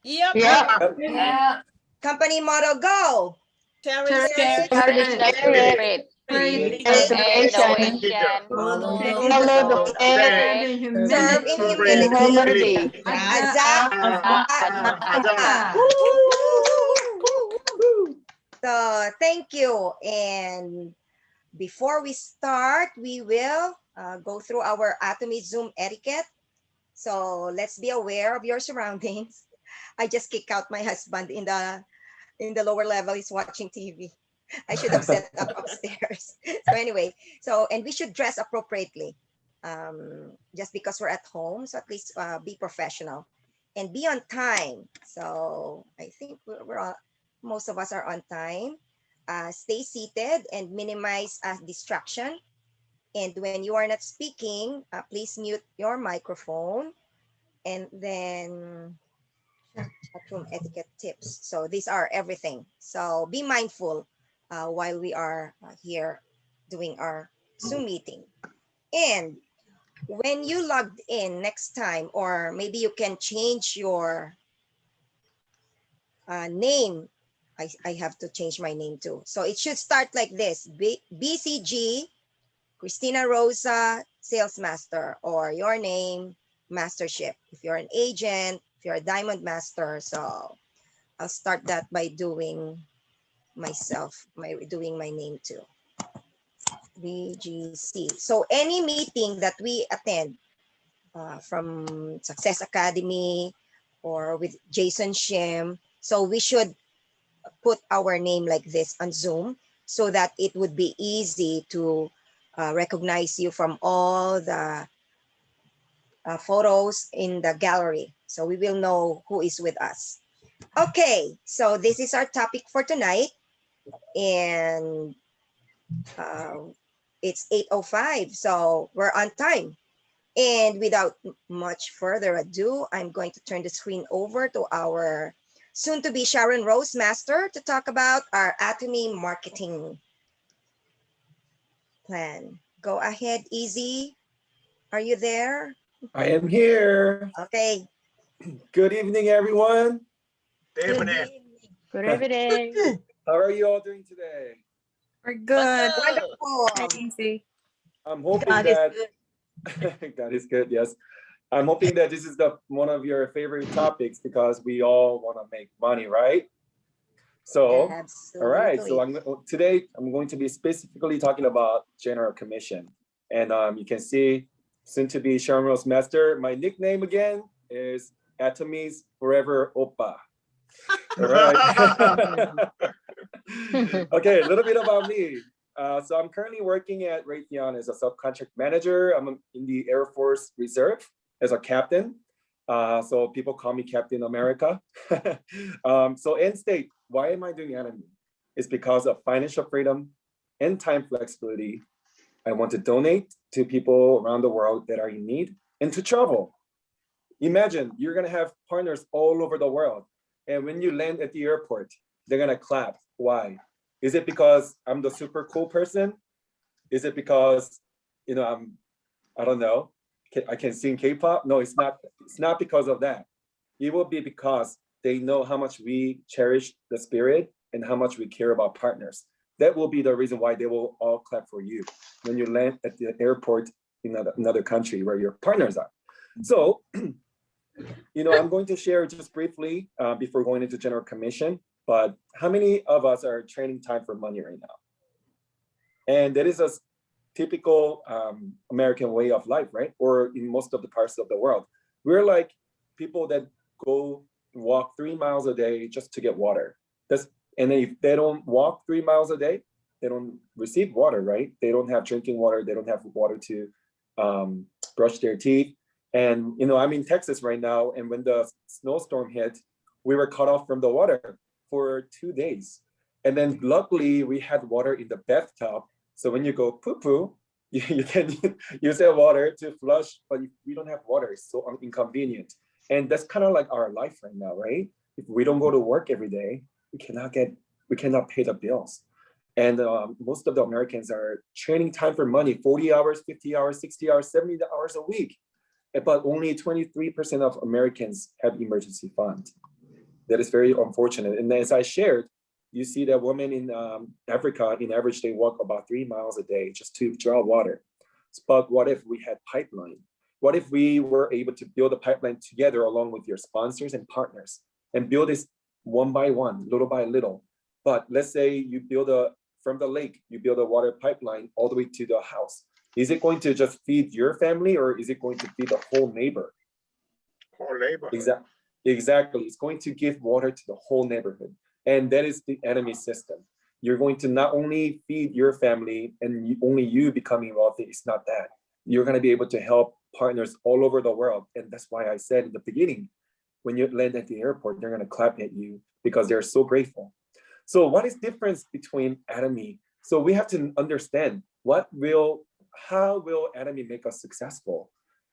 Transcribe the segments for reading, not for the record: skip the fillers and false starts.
Yep. Yeah. Company motto, go. Cherish Spirit. innovation. Follow Follow the spirit. spirit. Serve in In humility. humility. So thank you. And before we start, we will go through our Atomy Zoom etiquette. So let's be aware of your surroundings. I just kicked out my husband in the lower level. He's watching TV. I should have set up upstairs. So anyway, and we should dress appropriately. Just because we're at home, so at least be professional and be on time. So I think we're all, most of us are on time. Stay seated and minimize distraction. And when you are not speaking, please mute your microphone. And then bathroom etiquette tips. So these are everything. So be mindful while we are here doing our Zoom meeting. And when you logged in next time, or maybe you can change your name. I have to change my name too. So it should start like this: BCG, Christina Rosa, Sales Master, or your name, Mastership. If you're an agent, if you're a Diamond Master. So I'll start that by doing doing my name too. BGC. So any meeting that we attend from Success Academy or with Jason Shim, so we should put our name like this on Zoom so that it would be easy to recognize you from all the photos in the gallery. So we will know who is with us. Okay, so this is our topic for tonight. And it's 8:05, so we're on time. And without much further ado, I'm going to turn the screen over to our soon-to-be Sharon Rose Master to talk about our Atomy marketing plan. Go ahead, Easy. Are you there? I am here. Okay. Good evening, everyone. Good evening. Good evening. How are you all doing today? We're good. Wonderful. Easy. I'm hoping God is that God is good. Yes, I'm hoping that this is one of your favorite topics because we all want to make money, right? So, Absolutely. all right. So today I'm going to be specifically talking about general commission, and you can see soon to be Sharon Rose Master. My nickname again is Atomy's Forever Oppa. All right. Okay, a little bit about me. So I'm currently working at Raytheon as a subcontract manager. I'm in the Air Force Reserve as a captain. So people call me Captain America. So end state, why am I doing Atomy? It's because of financial freedom and time flexibility. I want to donate to people around the world that are in need and to travel. Imagine you're gonna have partners all over the world. And when you land at the airport, they're gonna clap. Why? Is it because I'm the super cool person? Is it because, I don't know, I can sing K-pop? No, it's not. It's not because of that. It will be because they know how much we cherish the spirit and how much we care about partners. That will be the reason why they will all clap for you when you land at the airport in another country where your partners are. So, I'm going to share just briefly before going into general commission, but how many of us are trading time for money right now? And that is a typical American way of life, right? Or in most of the parts of the world. We're like people that go walk 3 miles a day just to get water. And if they don't walk 3 miles a day, they don't receive water, right? They don't have drinking water. They don't have water to brush their teeth. And, I'm in Texas right now. And when the snowstorm hit, we were cut off from the water for 2 days. And then luckily we had water in the bathtub. So when you go poo-poo, you can use that water to flush, but if we don't have water, it's so inconvenient. And that's kind of like our life right now, right? If we don't go to work every day, we cannot pay the bills. And most of the Americans are trading time for money, 40 hours, 50 hours, 60 hours, 70 hours a week. but only 23% of Americans have emergency fund. That is very unfortunate. And as I shared, you see that women in Africa, in average, they walk about 3 miles a day just to draw water. But what if we had pipeline? What if we were able to build a pipeline together along with your sponsors and partners and build this one by one, little by little? But let's say you build from the lake, you build a water pipeline all the way to the house. Is it going to just feed your family, or is it going to feed the whole neighbor? Whole neighborhood. Exactly. It's going to give water to the whole neighborhood. And that is the Atomy system. You're going to not only feed your family and only you becoming wealthy. It's not that. You're going to be able to help partners all over the world. And that's why I said in the beginning, when you land at the airport, they're going to clap at you because they're so grateful. So what is the difference between Atomy? So we have to understand how will Atomy make us successful?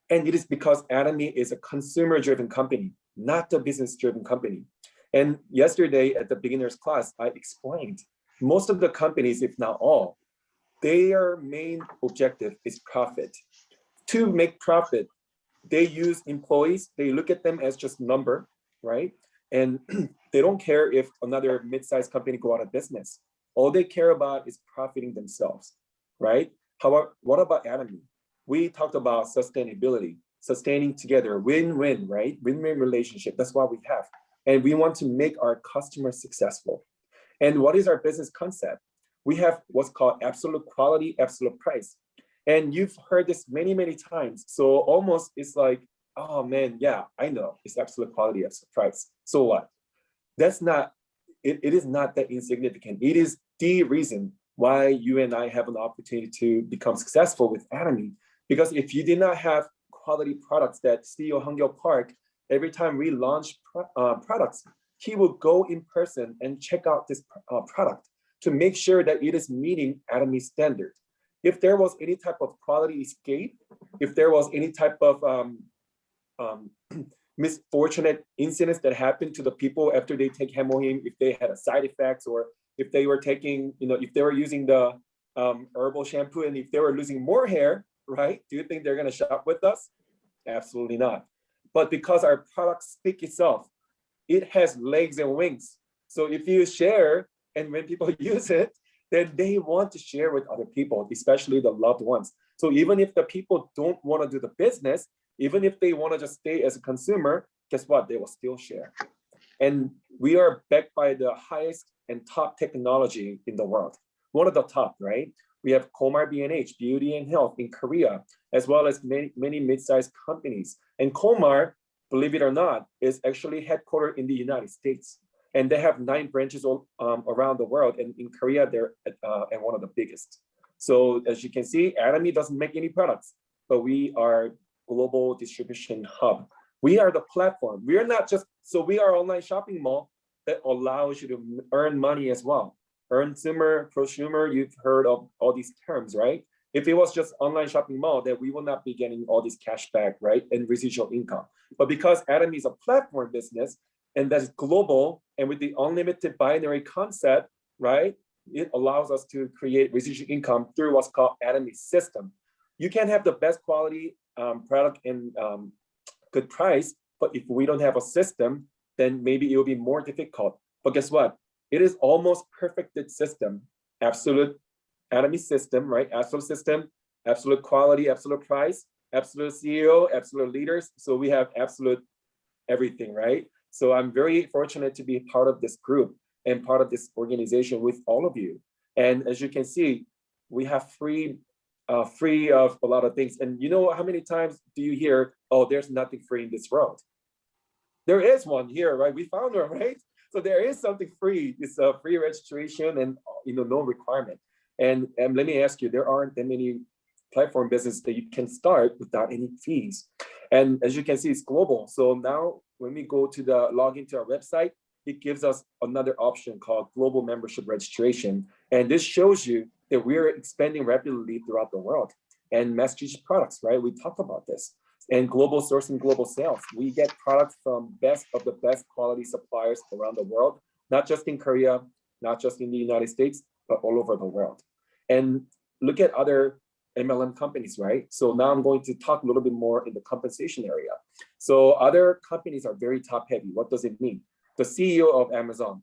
And it is because Atomy is a consumer-driven company, not a business-driven company. And yesterday at the beginner's class, I explained most of the companies, if not all, their main objective is profit. To make profit, they use employees. They look at them as just number, right? And they don't care if another mid-sized company go out of business. All they care about is profiting themselves, right? However, what about Atomy? We talked about sustainability, sustaining together, win-win, right? Win-win relationship. That's what we have. And we want to make our customers successful. And what is our business concept? We have what's called absolute quality, absolute price. And you've heard this many, many times. So almost it's like, oh man, yeah, I know it's absolute quality, absolute price. So what? That's not, it is not that insignificant. It is the reason why you and I have an opportunity to become successful with Atomy. Because if you did not have quality products that CEO Hangyo Park, every time we launch products, he will go in person and check out this product to make sure that it is meeting Atomy standard. If there was any type of quality escape, if there was any type of misfortunate incidents that happened to the people after they take hemohim, if they had a side effects, or if they were taking, if they were using the herbal shampoo and if they were losing more hair, right? Do you think they're gonna shop with us? Absolutely not. But because our product speaks itself, it has legs and wings. So if you share and when people use it, then they want to share with other people, especially the loved ones. So even if the people don't want to do the business, even if they want to just stay as a consumer, guess what? They will still share. And we are backed by the highest and top technology in the world. One of the top, right? We have Komar B&H, Beauty and Health in Korea, as well as many mid-sized companies. And Komar, believe it or not, is actually headquartered in the United States. And they have 9 branches around the world. And in Korea, they're at one of the biggest. So as you can see, Atomy doesn't make any products, but we are global distribution hub. We are the platform. We are not just, so we are online shopping mall that allows you to earn money as well. Consumer, prosumer, you've heard of all these terms, right? If it was just online shopping mall, then we will not be getting all this cash back, right? And residual income. But because Atomy is a platform business, and that's global, and with the unlimited binary concept, right? It allows us to create residual income through what's called Atomy system. You can have the best quality product and good price, but if we don't have a system, then maybe it will be more difficult. But guess what? It is almost perfected system, absolute Atomy system, right? Absolute system, absolute quality, absolute price, absolute CEO, absolute leaders. So we have absolute everything, right? So I'm very fortunate to be part of this group and part of this organization with all of you. And as you can see, we have free of a lot of things. And you know how many times do you hear, oh, there's nothing free in this world? There is one here, right? We found one, right? So there is something free. It's a free registration and no requirement. And let me ask you, there aren't that many platform businesses that you can start without any fees. And as you can see, it's global. So now when we go to log into our website, it gives us another option called global membership registration. And this shows you that we're expanding rapidly throughout the world. And mass strategic products, right? We talked about this. And global sourcing, global sales. We get products from best of the best quality suppliers around the world, not just in Korea, not just in the United States, but all over the world. And look at other MLM companies, right? So now I'm going to talk a little bit more in the compensation area. So other companies are very top heavy. What does it mean? The CEO of Amazon,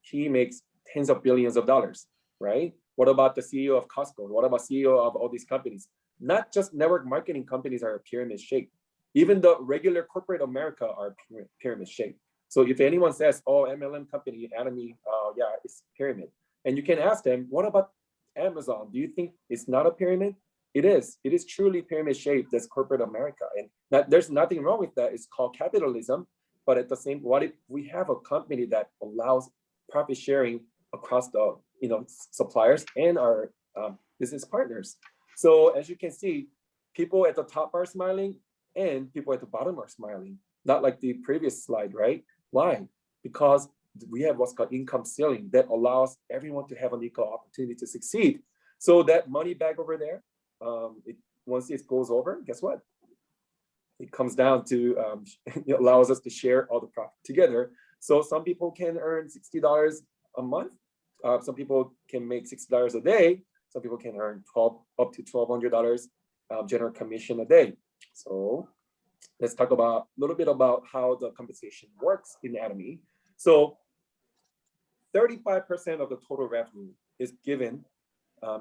he makes tens of billions of dollars, right? What about the CEO of Costco? What about CEO of all these companies? Not just network marketing companies are pyramid shaped. Even the regular corporate America are pyramid shaped. So if anyone says, oh, MLM company, Atomy, yeah, it's pyramid. And you can ask them, what about Amazon? Do you think it's not a pyramid? It is. It is truly pyramid shaped. That's corporate America. And there's nothing wrong with that. It's called capitalism. But at the same, what if we have a company that allows profit sharing across the suppliers and our business partners? So as you can see, people at the top are smiling and people at the bottom are smiling. Not like the previous slide, right? Why? Because we have what's called income ceiling that allows everyone to have an equal opportunity to succeed. So that money bag over there, once it goes over, guess what? It comes down to, it allows us to share all the profit together. So some people can earn $60 a month. Some people can make $60 a day. Some people can earn up to $1,200 general commission a day. So let's talk about a little bit about how the compensation works in Atomy. So 35% of the total revenue is given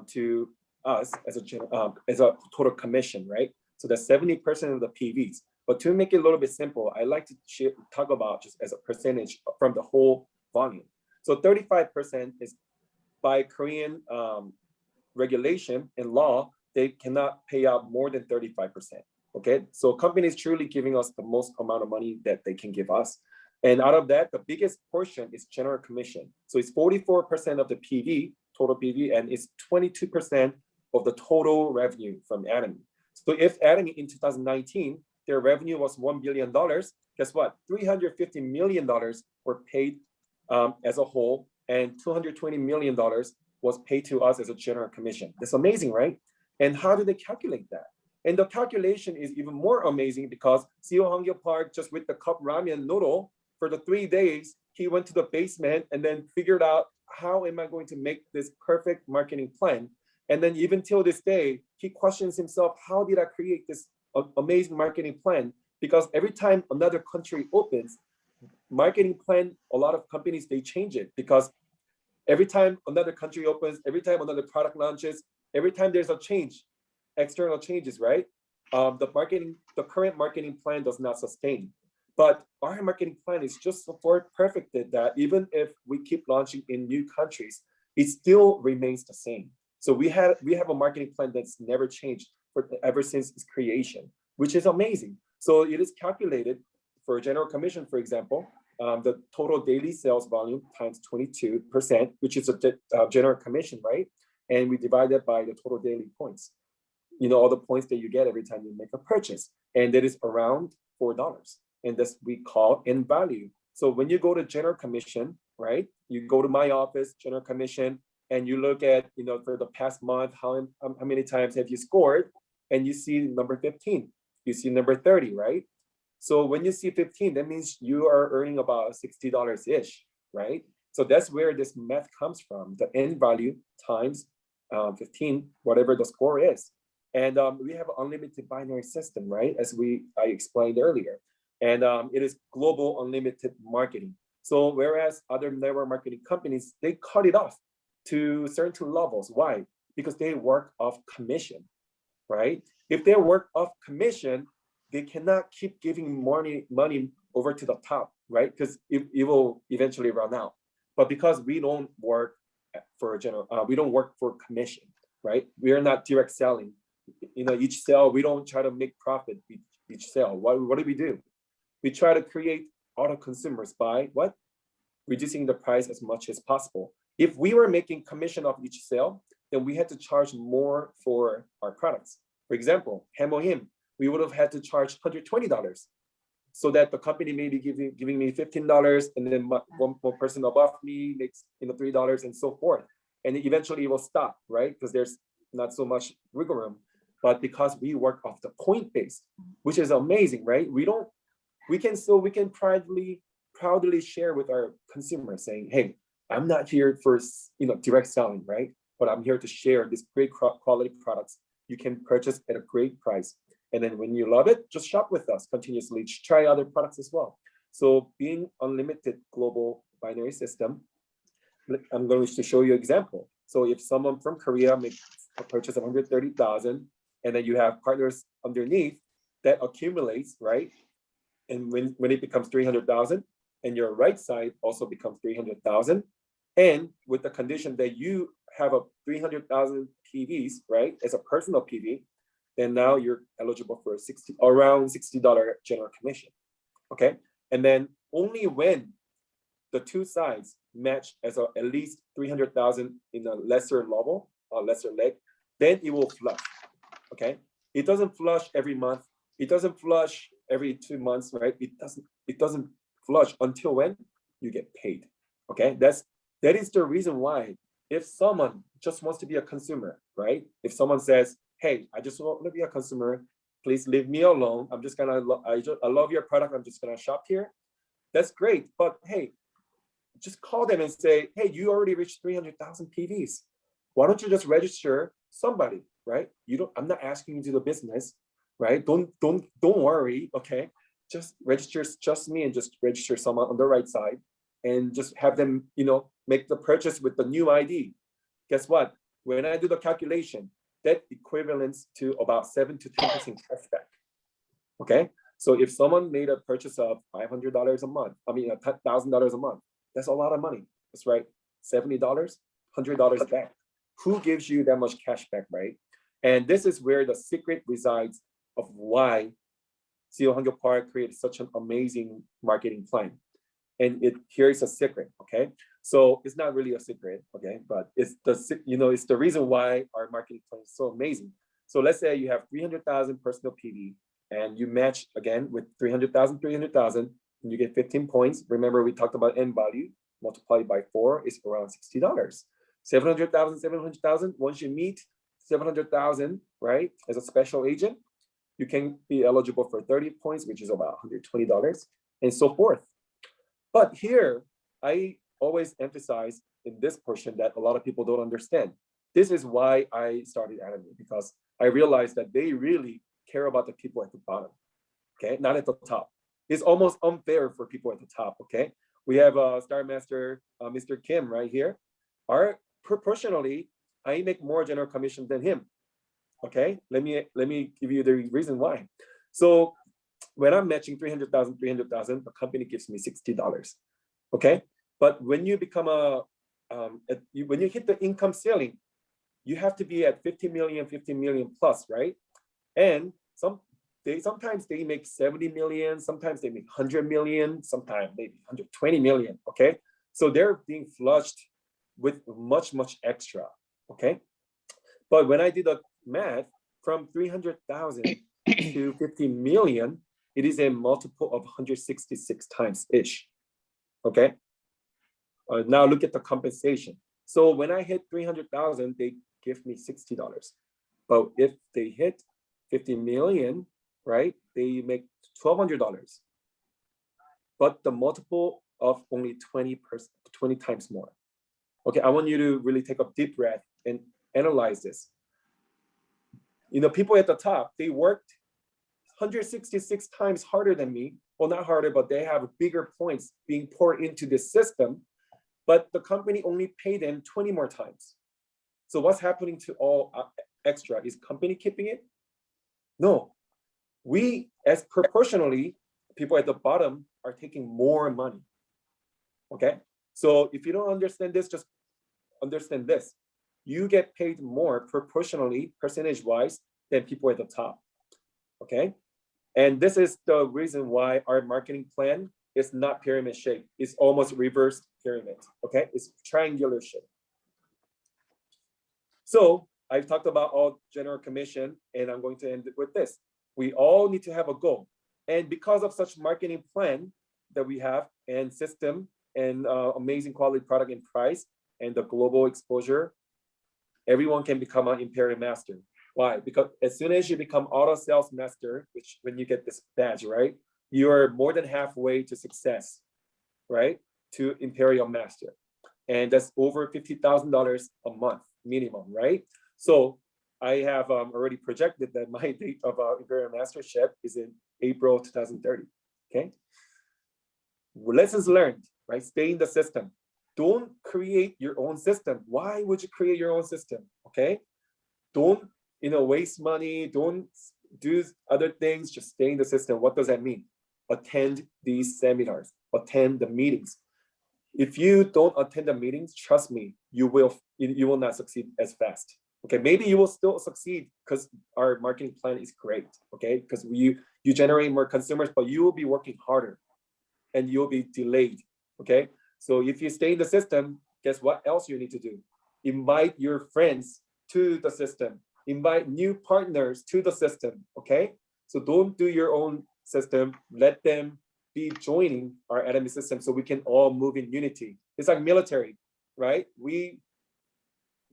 to us as a total commission, right? So that's 70% of the PVs. But to make it a little bit simple, I like to talk about just as a percentage from the whole volume. So 35% is by Korean regulation and law, they cannot pay out more than 35%. Okay, so companies truly giving us the most amount of money that they can give us. And out of that, the biggest portion is general commission. So it's 44% of the PV, total PV, and it's 22% of the total revenue from Atomy. So if Atomy in 2019, their revenue was $1 billion, guess what? $350 million were paid as a whole, and $220 million was paid to us as a general commission. That's amazing, right? And how do they calculate that? And the calculation is even more amazing because CEO Hangyo Park, just with the cup ramen noodle, for the 3 days, he went to the basement and then figured out, how am I going to make this perfect marketing plan? And then even till this day, he questions himself, how did I create this amazing marketing plan? Because every time another country opens, marketing plan, a lot of companies, they change it because every time another country opens, every time another product launches, every time there's a change, external changes, right? The current marketing plan does not sustain. But our marketing plan is just so perfected that even if we keep launching in new countries, it still remains the same. So we have a marketing plan that's never changed ever since its creation, which is amazing. So it is calculated for general commission, for example, the total daily sales volume times 22%, which is a general commission, right? And we divide that by the total daily points. All the points that you get every time you make a purchase. And that is around $4. And this we call in value. So when you go to general commission, right? You go to my office, general commission, and you look at, for the past month, how many times have you scored? And you see number 15, you see number 30, right? So when you see 15, that means you are earning about $60-ish, right? So that's where this math comes from, the end value times 15, whatever the score is. And we have an unlimited binary system, right? As I explained earlier. And it is global unlimited marketing. So whereas other network marketing companies, they cut it off to certain levels. Why? Because they work off commission, right? If they work off commission, they cannot keep giving money over to the top, right? Because it will eventually run out. But because we don't work for we don't work for commission, right? We are not direct selling. Each sale, we don't try to make profit each sale. What do? We try to create auto consumers by what? Reducing the price as much as possible. If we were making commission off each sale, then we had to charge more for our products. For example, Ham or Him, we would have had to charge $120 so that the company may be giving me $15 and then one more person above me makes $3 and so forth. And eventually it will stop, right? Because there's not so much wiggle room. But because we work off the point base, which is amazing, right? We can proudly share with our consumers saying, hey, I'm not here for direct selling, right? But I'm here to share these great quality products you can purchase at a great price. And then when you love it, just shop with us continuously. Try other products as well. So being unlimited global binary system, I'm going to show you an example. So if someone from Korea makes a purchase of 130,000, and then you have partners underneath, that accumulates, right? And when it becomes 300,000, and your right side also becomes 300,000, and with the condition that you have a 300,000 PVs, right, as a personal PV, then now you're eligible for around $60 general commission, okay? And then only when the two sides match as at least 300,000 in a lesser level, lesser leg, then it will flush, okay? It doesn't flush every month. It doesn't flush every 2 months, right? It doesn't flush until when you get paid, okay? That is the reason why if someone just wants to be a consumer, right? If someone says, hey, I just want to be a consumer, please leave me alone. I'm just gonna, I love your product. I'm just gonna shop here. That's great, but hey, just call them and say, hey, you already reached 300,000 PVs. Why don't you just register somebody, right? I'm not asking you to do the business, right? Don't worry, okay? Just register just me and just register someone on the right side and just have them, make the purchase with the new ID. Guess what? When I do the calculation, that equivalents to about 7 to 10% cashback, okay? So if someone made a purchase of $500 a month, $1,000 a month, that's a lot of money. That's right, $70, $100 back. Who gives you that much cash back, right? And this is where the secret resides of why CEO Hangyo Park created such an amazing marketing plan. And here is a secret, okay? So it's not really a secret, okay? But it's the reason why our marketing plan is so amazing. So let's say you have 300,000 personal PV and you match again with 300,000, and you get 15 points. Remember, we talked about end value multiplied by 4 is around $60. 700,000, once you meet 700,000, right, as a special agent, you can be eligible for 30 points, which is about $120, and so forth. But here, I always emphasize in this portion that a lot of people don't understand. This is why I started Atomy, because I realized that they really care about the people at the bottom, okay, not at the top. It's almost unfair for people at the top, okay? We have Star Master, Mr. Kim right here. Proportionally, I make more general commission than him, okay? Let me give you the reason why. So when I'm matching 300,000, the company gives me $60, okay? But when you become when you hit the income ceiling, you have to be at 50 million plus, right? And sometimes they make 70 million, sometimes they make 100 million, sometimes maybe 120 million, okay? So they're being flushed with much extra, okay? But when I did the math, from 300,000 to 50 million, it is a multiple of 166 times-ish, okay? Now look at the compensation. So when I hit 300,000, they give me $60. But if they hit 50 million, right, they make $1,200. But the multiple of only 20 times more. Okay, I want you to really take a deep breath and analyze this. People at the top, they worked 166 times harder than me. Well, not harder, but they have bigger points being poured into this system. But the company only paid them 20 more times. So what's happening to all extra? Is company keeping it? No. We, as proportionally, people at the bottom are taking more money, okay? So if you don't understand this, just understand this. You get paid more proportionally, percentage-wise, than people at the top, okay? And this is the reason why our marketing plan is not pyramid shape. It's almost reverse pyramid, okay? It's triangular shape. So I've talked about all general commission, and I'm going to end it with this. We all need to have a goal. And because of such marketing plan that we have and system and amazing quality product and price and the global exposure, everyone can become an Imperial Master. Why? Because as soon as you become Auto Sales Master, which when you get this badge, right, you are more than halfway to success, right, to Imperial Master. And that's over $50,000 a month minimum, right? So I have already projected that my date of Imperial Mastership is in April 2030. Okay. Lessons learned, right? Stay in the system. Don't create your own system. Why would you create your own system? Okay. Don't, waste money. Don't do other things. Just stay in the system. What does that mean? Attend these seminars. Attend the meetings. If you don't attend the meetings, trust me, you will not succeed as fast. Okay, maybe you will still succeed because our marketing plan is great. Okay, because you generate more consumers, but you will be working harder, and you'll be delayed. Okay, so if you stay in the system, guess what else you need to do? Invite your friends to the system. Invite new partners to the system. Okay, so don't do your own system. Let them be joining our Atomy system so we can all move in unity. It's like military, right?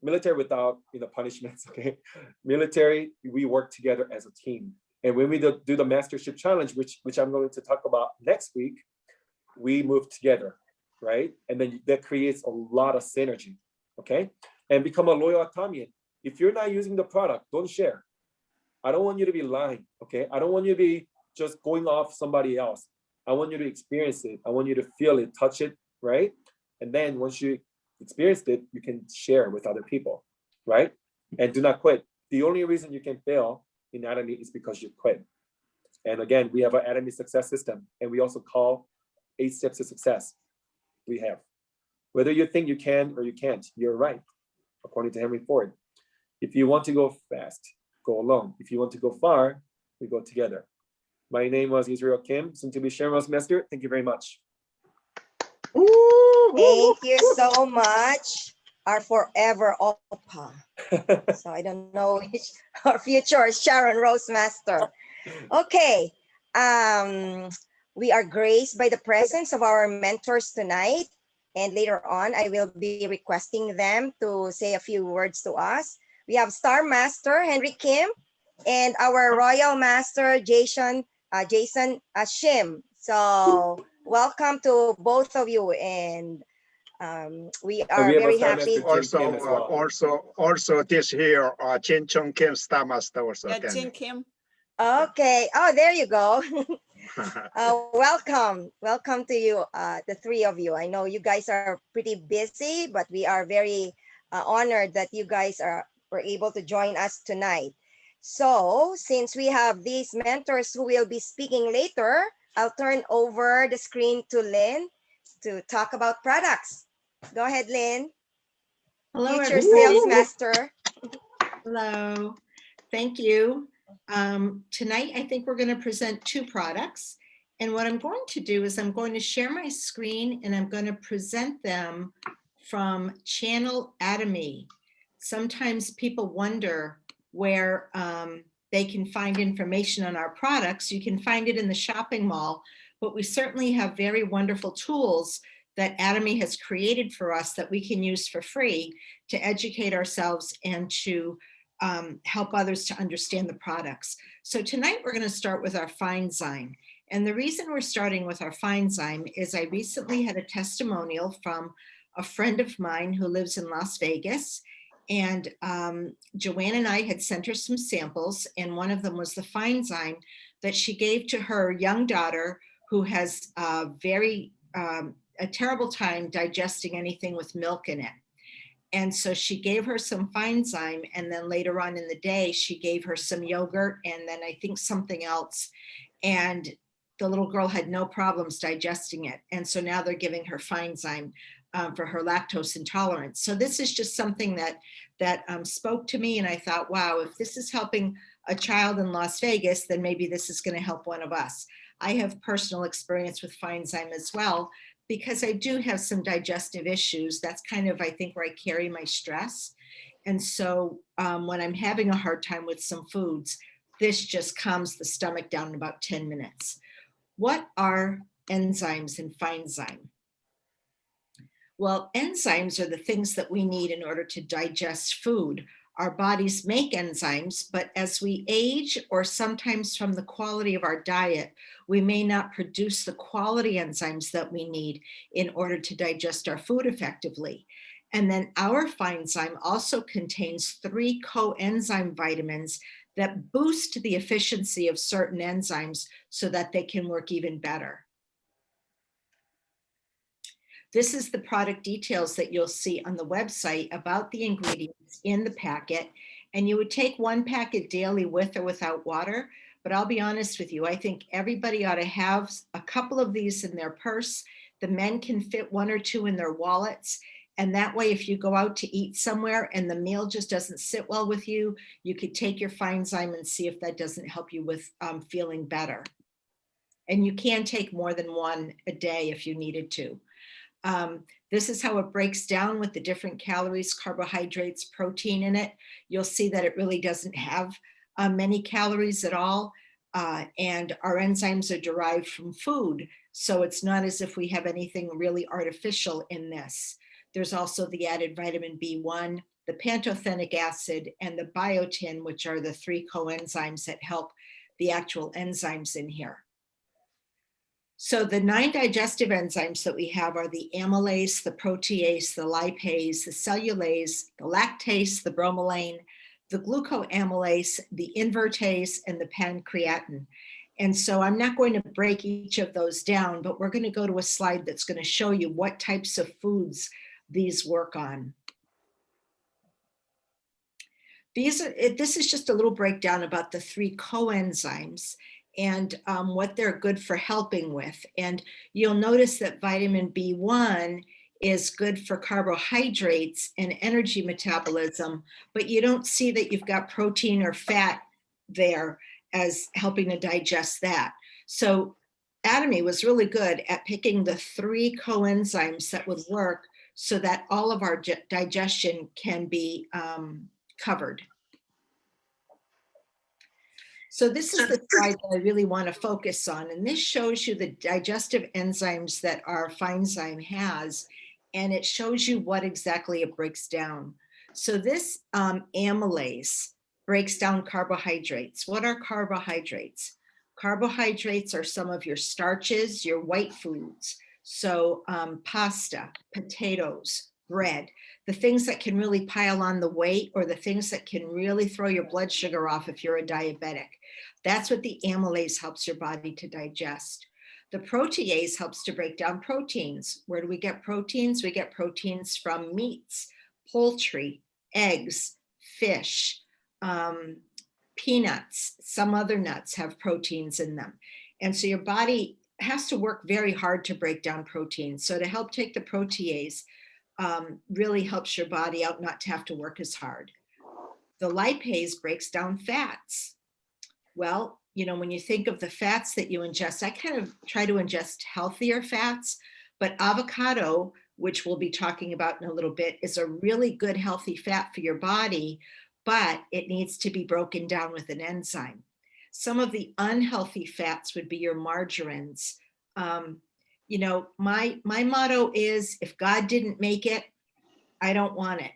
Military without punishments, okay? Military, we work together as a team. And when we do the mastership challenge, which I'm going to talk about next week, we move together, right? And then that creates a lot of synergy, okay? And become a loyal Atomian. If you're not using the product, don't share. I don't want you to be lying, okay? I don't want you to be just going off somebody else. I want you to experience it. I want you to feel it, touch it, right? And then once you experienced it, you can share with other people, right? And do not quit. The only reason you can fail in Atomy is because you quit. And again, we have an Atomy success system, and we also call 8 steps to success. We have. Whether you think you can or you can't, you're right, according to Henry Ford. If you want to go fast, go alone. If you want to go far, we go together. My name was Israel Kim, soon to be Sharon's master. Thank you very much. Thank you so much, our forever Opa. So I don't know which our future Sharon Rose Master. Okay, we are graced by the presence of our mentors tonight. And later on, I will be requesting them to say a few words to us. We have Star Master Henry Kim and our Royal Master Jason Shim. So welcome to both of you, and we are we have very a Star happy. Master Kim as well. Also this here, Chin Chung Kim Star Master also. Yeah, Jin Kim. Okay. Oh, there you go. Welcome to you, the three of you. I know you guys are pretty busy, but we are very honored that you guys were able to join us tonight. So since we have these mentors who will be speaking later, I'll turn over the screen to Lynn to talk about products. Go ahead, Lynn. Hello, Future everybody. sales master. Hello. Thank you. Tonight, I think we're going to present 2 products. And what I'm going to do is I'm going to share my screen and I'm going to present them from channel Atomy. Sometimes people wonder where they can find information on our products. You can find it in the shopping mall, but we certainly have very wonderful tools that Atomy has created for us that we can use for free to educate ourselves and to help others to understand the products. So tonight we're going to start with our Feinstein. And the reason we're starting with our Feinstein is I recently had a testimonial from a friend of mine who lives in Las Vegas. And Joanne and I had sent her some samples, and one of them was the Feinstein that she gave to her young daughter who has a terrible time digesting anything with milk in it. And so she gave her some Feinstein, and then later on in the day, she gave her some yogurt and then I think something else. And the little girl had no problems digesting it. And so now they're giving her Feinstein for her lactose intolerance. So this is just something that spoke to me. And I thought, wow, if this is helping a child in Las Vegas, then maybe this is going to help one of us. I have personal experience with Feinstein as well, because I do have some digestive issues. That's kind of, I think, where I carry my stress. And so when I'm having a hard time with some foods, this just calms the stomach down in about 10 minutes. What are enzymes in Feinstein? Well, enzymes are the things that we need in order to digest food. Our bodies make enzymes, but as we age, or sometimes from the quality of our diet, we may not produce the quality enzymes that we need in order to digest our food effectively. And then our Feinstein also contains 3 coenzyme vitamins that boost the efficiency of certain enzymes so that they can work even better. This is the product details that you'll see on the website about the ingredients in the packet. And you would take 1 packet daily with or without water. But I'll be honest with you, I think everybody ought to have a couple of these in their purse. The men can fit 1 or 2 in their wallets. And that way, if you go out to eat somewhere and the meal just doesn't sit well with you, you could take your Feinstein and see if that doesn't help you with feeling better. And you can take more than 1 a day if you needed to. This is how it breaks down with the different calories, carbohydrates, protein in it. You'll see that it really doesn't have many calories at all. And our enzymes are derived from food. So it's not as if we have anything really artificial in this. There's also the added vitamin B1, the pantothenic acid, and the biotin, which are the 3 coenzymes that help the actual enzymes in here. So the 9 digestive enzymes that we have are the amylase, the protease, the lipase, the cellulase, the lactase, the bromelain, the glucoamylase, the invertase, and the pancreatin. And so I'm not going to break each of those down, but we're going to go to a slide that's going to show you what types of foods these work on. This is just a little breakdown about the 3 coenzymes and what they're good for helping with. And you'll notice that vitamin B1 is good for carbohydrates and energy metabolism, but you don't see that you've got protein or fat there as helping to digest that. So Atomy was really good at picking the 3 coenzymes that would work so that all of our digestion can be covered. So this is the slide that I really want to focus on. And this shows you the digestive enzymes that our Feinstein has. And it shows you what exactly it breaks down. So this amylase breaks down carbohydrates. What are carbohydrates? Carbohydrates are some of your starches, your white foods. So pasta, potatoes, bread, the things that can really pile on the weight or the things that can really throw your blood sugar off if you're a diabetic. That's what the amylase helps your body to digest. The protease helps to break down proteins. Where do we get proteins? We get proteins from meats, poultry, eggs, fish, peanuts, some other nuts have proteins in them. And so your body has to work very hard to break down proteins. So to help take the protease really helps your body out not to have to work as hard. The lipase breaks down fats. Well, you know, when you think of the fats that you ingest, I kind of try to ingest healthier fats, but avocado, which we'll be talking about in a little bit, is a really good healthy fat for your body, but it needs to be broken down with an enzyme. Some of the unhealthy fats would be your margarines. You know, my motto is, if God didn't make it, I don't want it.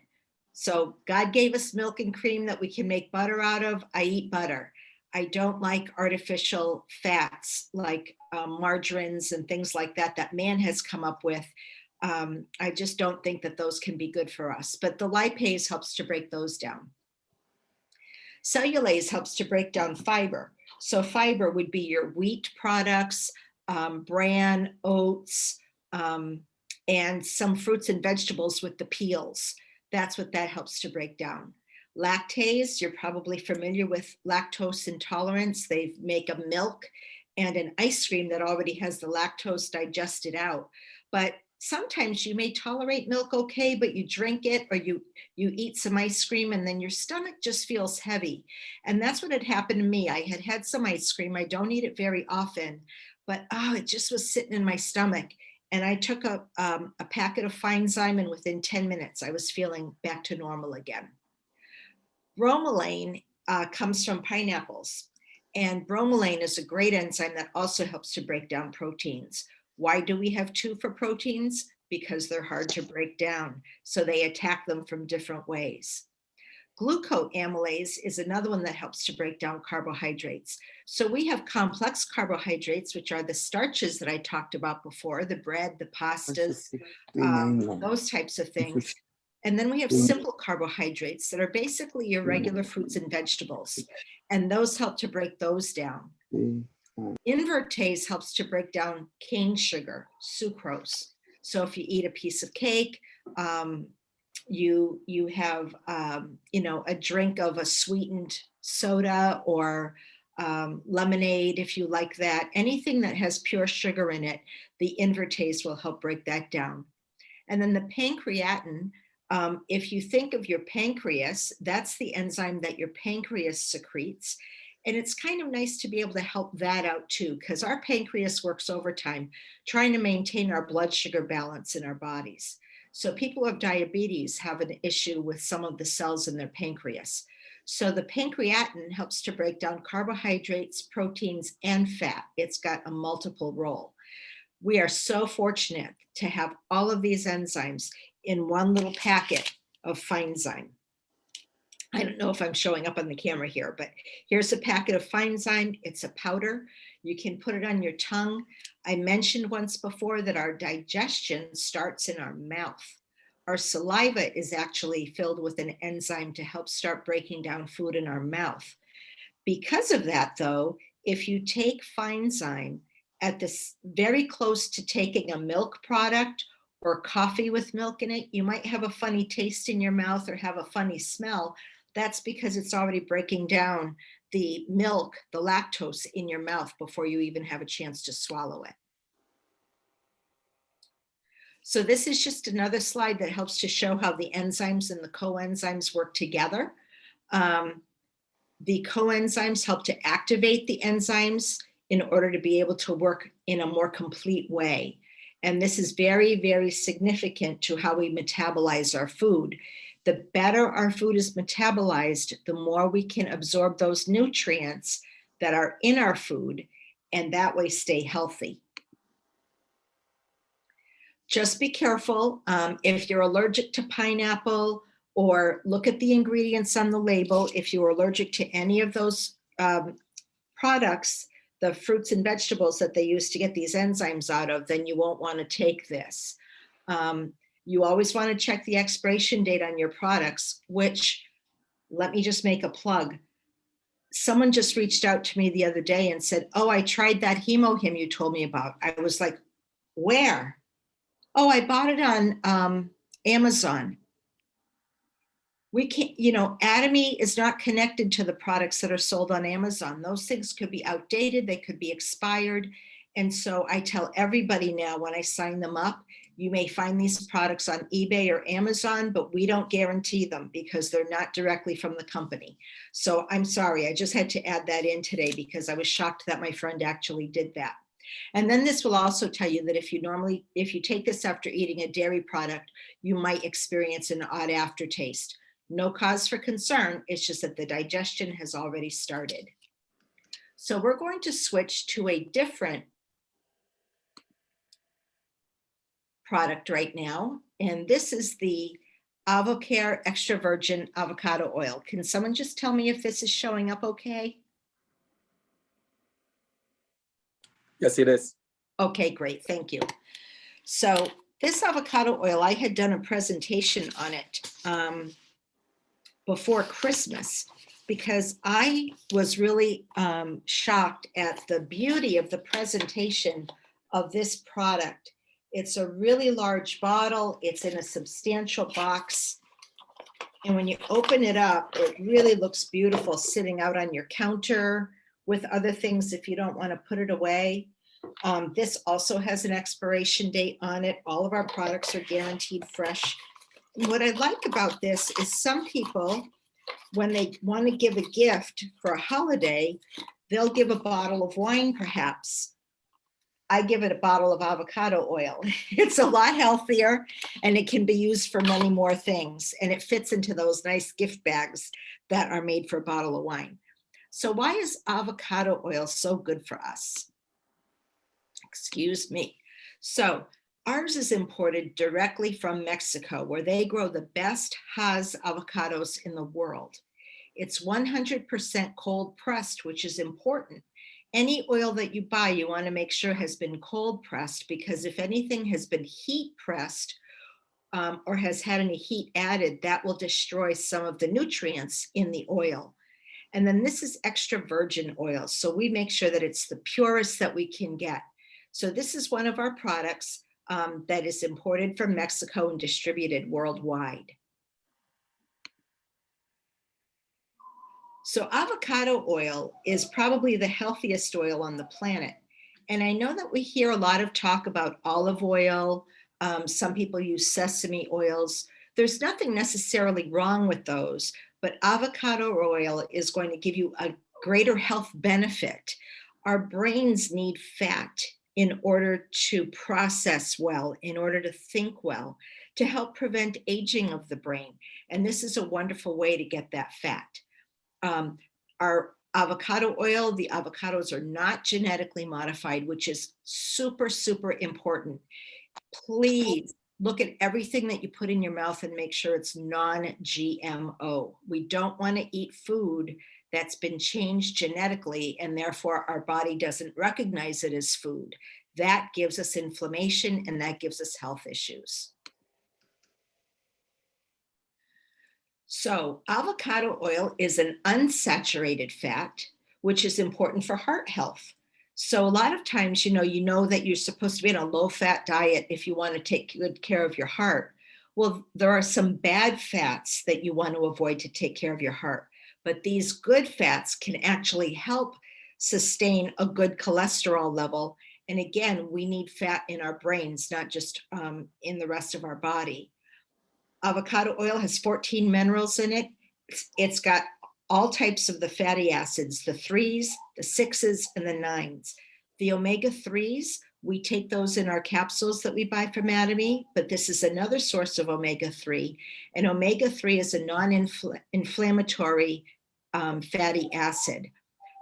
So God gave us milk and cream that we can make butter out of. I eat butter. I don't like artificial fats like margarines and things like that that man has come up with. I just don't think that those can be good for us. But the lipase helps to break those down. Cellulase helps to break down fiber. So fiber would be your wheat products, bran, oats, and some fruits and vegetables with the peels. That's what that helps to break down. Lactase, you're probably familiar with lactose intolerance. They make a milk and an ice cream that already has the lactose digested out. But sometimes you may tolerate milk okay, but you drink it or you eat some ice cream and then your stomach just feels heavy. And that's what had happened to me. I had had some ice cream. I don't eat it very often, but it just was sitting in my stomach. And I took a packet of Feinstein, and within 10 minutes, I was feeling back to normal again. Bromelain comes from pineapples. And bromelain is a great enzyme that also helps to break down proteins. Why do we have 2 for proteins? Because they're hard to break down. So they attack them from different ways. Glucoamylase is another one that helps to break down carbohydrates. So we have complex carbohydrates, which are the starches that I talked about before, the bread, the pastas, those types of things. And then we have simple carbohydrates that are basically your regular fruits and vegetables. And those help to break those down. Invertase helps to break down cane sugar, sucrose. So if you eat a piece of cake, you have a drink of a sweetened soda or lemonade, if you like that, anything that has pure sugar in it, the invertase will help break that down. And then the pancreatin, if you think of your pancreas, that's the enzyme that your pancreas secretes. And it's kind of nice to be able to help that out too, because our pancreas works overtime trying to maintain our blood sugar balance in our bodies. So people who have diabetes have an issue with some of the cells in their pancreas. So the pancreatin helps to break down carbohydrates, proteins, and fat. It's got a multiple role. We are so fortunate to have all of these enzymes in one little packet of Feinstein. I don't know if I'm showing up on the camera here, but here's a packet of Feinstein. It's a powder. You can put it on your tongue. I mentioned once before that our digestion starts in our mouth. Our saliva is actually filled with an enzyme to help start breaking down food in our mouth. Because of that, though, if you take Feinstein at this very close to taking a milk product or coffee with milk in it, you might have a funny taste in your mouth or have a funny smell. That's because it's already breaking down the milk, the lactose in your mouth before you even have a chance to swallow it. So this is just another slide that helps to show how the enzymes and the coenzymes work together. The coenzymes help to activate the enzymes in order to be able to work in a more complete way. And this is very, very significant to how we metabolize our food. The better our food is metabolized, the more we can absorb those nutrients that are in our food and that way stay healthy. Just be careful if you're allergic to pineapple, or look at the ingredients on the label. If you're allergic to any of those products, the fruits and vegetables that they use to get these enzymes out of, then you won't want to take this. You always want to check the expiration date on your products, which, let me just make a plug. Someone just reached out to me the other day and said, oh, I tried that HemoHim you told me about. I was like, where? Oh, I bought it on Amazon. We can't, Atomy is not connected to the products that are sold on Amazon. Those things could be outdated, they could be expired. And so I tell everybody now when I sign them up, you may find these products on eBay or Amazon, but we don't guarantee them because they're not directly from the company. So I'm sorry, I just had to add that in today because I was shocked that my friend actually did that. And then this will also tell you that if you take this after eating a dairy product, you might experience an odd aftertaste. No cause for concern, it's just that the digestion has already started. So we're going to switch to a different product right now. And this is the Avocare Extra Virgin Avocado Oil. Can someone just tell me if this is showing up okay? Yes, it is. Okay, great, thank you. So this avocado oil, I had done a presentation on it before Christmas because I was really shocked at the beauty of the presentation of this product. It's a really large bottle. It's in a substantial box. And when you open it up, it really looks beautiful sitting out on your counter with other things if you don't want to put it away. This also has an expiration date on it. All of our products are guaranteed fresh. And what I like about this is some people, when they want to give a gift for a holiday, they'll give a bottle of wine perhaps. I give it a bottle of avocado oil. It's a lot healthier and it can be used for many more things. And it fits into those nice gift bags that are made for a bottle of wine. So why is avocado oil so good for us? Excuse me. So ours is imported directly from Mexico, where they grow the best Hass avocados in the world. It's 100% cold pressed, which is important. Any oil that you buy, you want to make sure has been cold pressed, because if anything has been heat pressed, or has had any heat added, that will destroy some of the nutrients in the oil. And then this is extra virgin oil. So we make sure that it's the purest that we can get. So this is one of our products that is imported from Mexico and distributed worldwide. So avocado oil is probably the healthiest oil on the planet. And I know that we hear a lot of talk about olive oil. Some people use sesame oils. There's nothing necessarily wrong with those, but avocado oil is going to give you a greater health benefit. Our brains need fat in order to process well, in order to think well, to help prevent aging of the brain. And this is a wonderful way to get that fat. Our avocado oil, the avocados are not genetically modified, which is super, super important. Please look at everything that you put in your mouth and make sure it's non-GMO. We don't want to eat food that's been changed genetically and therefore our body doesn't recognize it as food. That gives us inflammation and that gives us health issues. So avocado oil is an unsaturated fat, which is important for heart health. So a lot of times, you know that you're supposed to be on a low-fat diet if you want to take good care of your heart. Well, there are some bad fats that you want to avoid to take care of your heart. But these good fats can actually help sustain a good cholesterol level. And again, we need fat in our brains, not just in the rest of our body. Avocado oil has 14 minerals in it. It's got all types of the fatty acids, the 3s, the 6s, and the 9s. The omega-3s, we take those in our capsules that we buy from Atomy, but this is another source of omega-3. And omega-3 is a non-inflammatory fatty acid.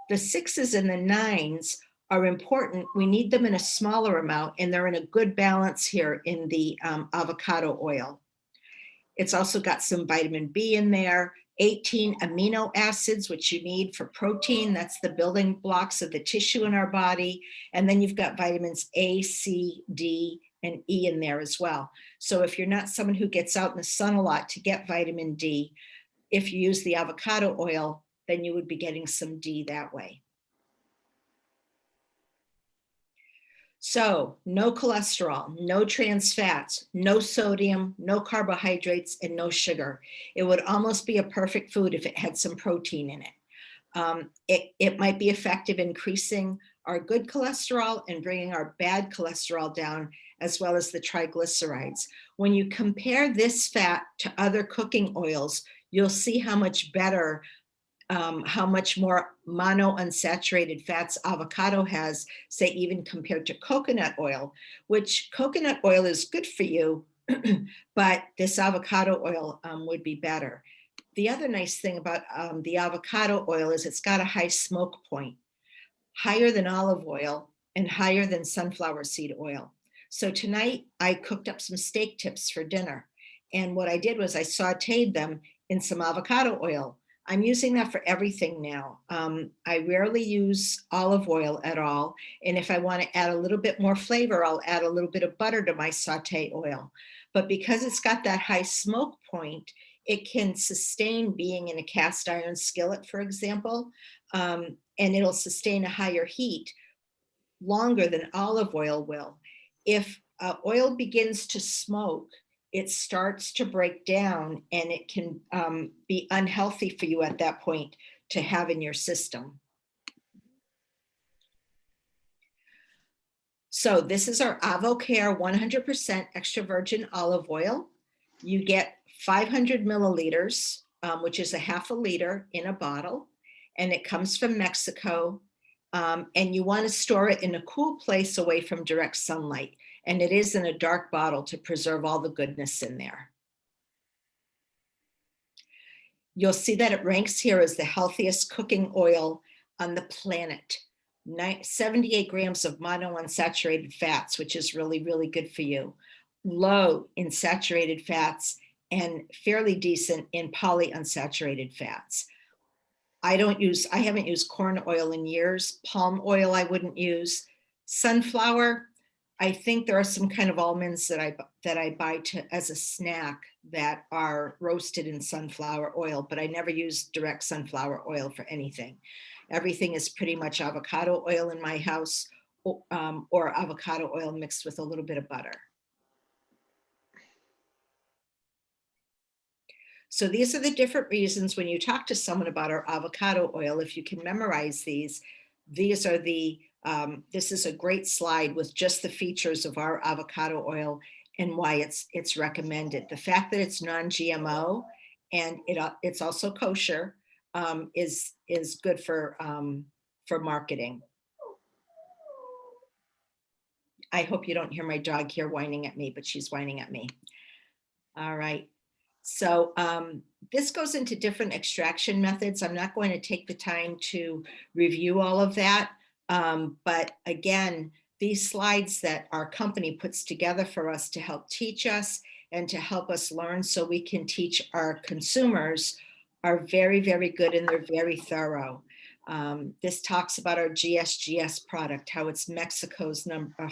The 6s and the 9s are important. We need them in a smaller amount, and they're in a good balance here in the avocado oil. It's also got some vitamin B in there, 18 amino acids, which you need for protein. That's the building blocks of the tissue in our body. And then you've got vitamins A, C, D, and E in there as well. So if you're not someone who gets out in the sun a lot to get vitamin D, if you use the avocado oil, then you would be getting some D that way. So no cholesterol, no trans fats, no sodium, no carbohydrates, and no sugar. It would almost be a perfect food if it had some protein in it. It might be effective increasing our good cholesterol and bringing our bad cholesterol down, as well as the triglycerides. When you compare this fat to other cooking oils, you'll see how much better, how much more monounsaturated fats avocado has, say even compared to coconut oil, which coconut oil is good for you, but this avocado oil would be better. The other nice thing about the avocado oil is it's got a high smoke point, higher than olive oil and higher than sunflower seed oil. So tonight I cooked up some steak tips for dinner. And what I did was I sauteed them in some avocado oil. I'm using that for everything now. I rarely use olive oil at all. And if I want to add a little bit more flavor, I'll add a little bit of butter to my saute oil. But because it's got that high smoke point, it can sustain being in a cast iron skillet, for example, and it'll sustain a higher heat longer than olive oil will. If oil begins to smoke, it starts to break down and it can be unhealthy for you at that point to have in your system. So this is our AvoCare 100% extra virgin olive oil. You get 500 milliliters, which is a half a liter in a bottle, and it comes from Mexico. And you want to store it in a cool place away from direct sunlight. And it is in a dark bottle to preserve all the goodness in there. You'll see that it ranks here as the healthiest cooking oil on the planet. 78 grams of monounsaturated fats, which is really, really good for you. Low in saturated fats and fairly decent in polyunsaturated fats. I haven't used corn oil in years. Palm oil I wouldn't use. Sunflower, I think there are some kind of almonds that I buy as a snack that are roasted in sunflower oil, but I never use direct sunflower oil for anything. Everything is pretty much avocado oil in my house, or avocado oil mixed with a little bit of butter. So these are the different reasons when you talk to someone about our avocado oil, if you can memorize these are the, this is a great slide with just the features of our avocado oil and why it's recommended. The fact that it's non-GMO and it's also kosher is good for marketing. I hope you don't hear my dog here whining at me, but she's whining at me. All right. So this goes into different extraction methods. I'm not going to take the time to review all of that. But again, these slides that our company puts together for us to help teach us and to help us learn so we can teach our consumers are very, very good, and they're very thorough. This talks about our GSGS product, how it's Mexico's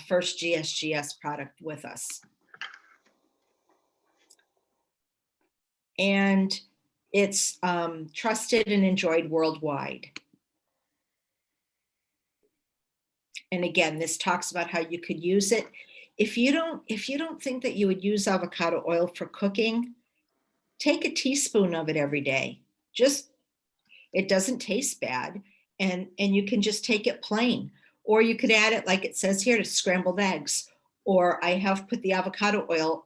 first GSGS product with us. And it's trusted and enjoyed worldwide. And again, this talks about how you could use it. If you don't think that you would use avocado oil for cooking, take a teaspoon of it every day. It doesn't taste bad, and you can just take it plain. Or you could add it, like it says here, to scrambled eggs. Or I have put the avocado oil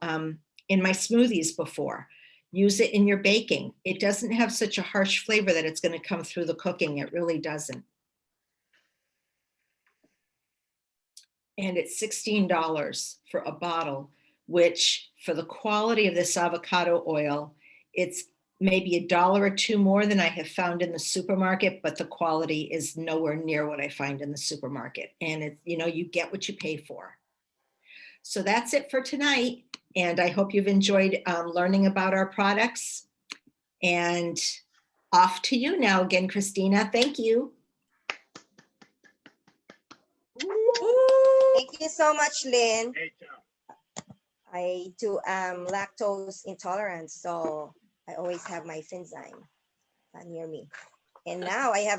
in my smoothies before. Use it in your baking. It doesn't have such a harsh flavor that it's going to come through the cooking. It really doesn't. And it's $16 for a bottle, which for the quality of this avocado oil, it's maybe $1 or $2 more than I have found in the supermarket, but the quality is nowhere near what I find in the supermarket. And it's, you get what you pay for. So that's it for tonight. And I hope you've enjoyed learning about our products. And off to you now again, Christina. Thank you. Thank you so much, Lynn. Great job. I too am lactose intolerant, so I always have my Feinstein near me. And now I have